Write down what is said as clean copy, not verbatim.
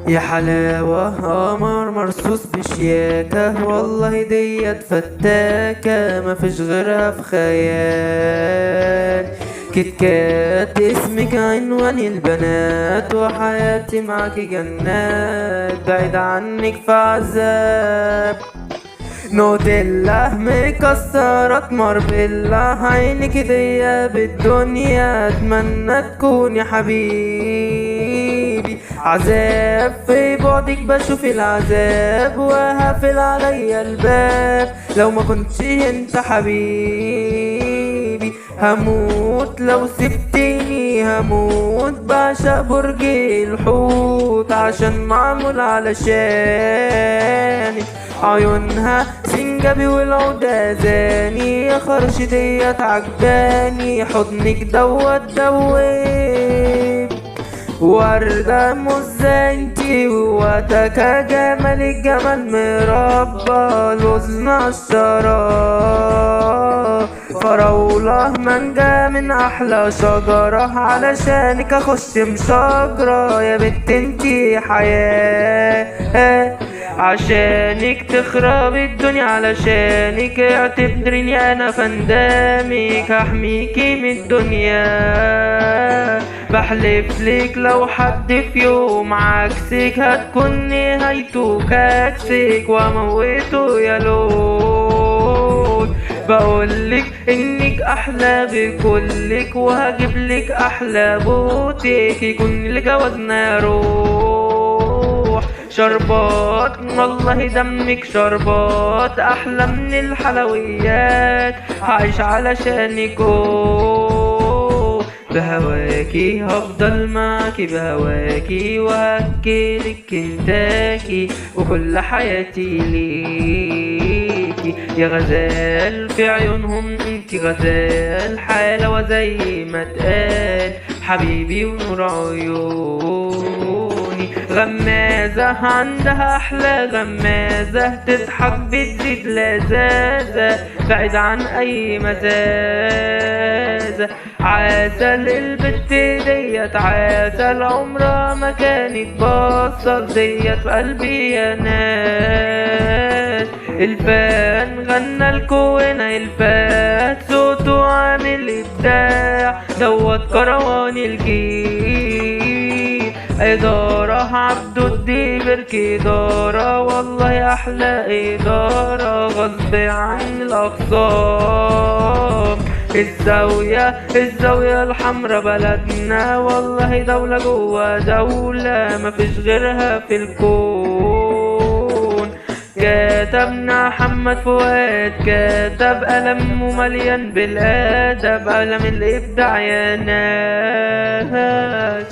يا حلاوة قمر مرصوص بشياكة، والله ديت فتاكة مفيش غيرها في خيال. كيتكات اسمك عنوان البنات، وحياتي معاكي جنات، بعيد عنك في عذاب. نوتيلا مكسرات ماربيلا، عينك ديا بالدنيا، اتمنى تكوني حبيبي. عذاب في بعدك بشوف العذاب، وهقفل عليا الباب لو ما كنتش انت حبيبي. هموت لو سبتني هموت، بعشق برج الحوت عشان معمول علشاني. عيونها سنجبي والعودة زاني، يا خرش ديت عجباني، حضنك دوب. وردة مزنتي وواتك جمال الجمال، مربى لوز الشراب. فراولة مانجا من أحلى شجرة، علشانك أخش مشجرة، يا بنت انتي حياة. عشانك تخرب الدنيا، علشانك اعتبرني انا فندامك، هحميكي من الدنيا. بحلف لك لو حد في يوم عكسك، هتكون نهايته كاكسك واموته يا لول. بقولك انك احلى بكلك، وهجيبلك احلى بوتك، يكون لجوازنا روح شربات، والله دمك شربات احلى من الحلويات، هعيش علشانك بهواكي، هفضل معاكي بهواكي، وهاكلك كنتاكي، وكل حياتي ليكي. يا غزال في عيونهم انتي غزال، حلاوة زي ما اتقال، حبيبي ونور عيوني. غمازة عندها أحلى غمازة، تضحك بتزيد لذاذة، بعيد عن أي مزازة. عسل البت ديت عسل، عمرها ما كانت بصل ديت في قلبي يا ناس. الفان غنى الكوينة الفات، صوته عامل إبداع، دوت كروان الجيل. إدارة عبدو الديبر كدارة، والله أحلى إدارة، غصب عن الأخصام. الزاوية الحمرا بلدنا، والله دولة جوا دولة، مفيش غيرها في الكون. كتبنا محمد فؤاد، كتب قلم ومليان بالأدب، قلم الإبداع يا ناس.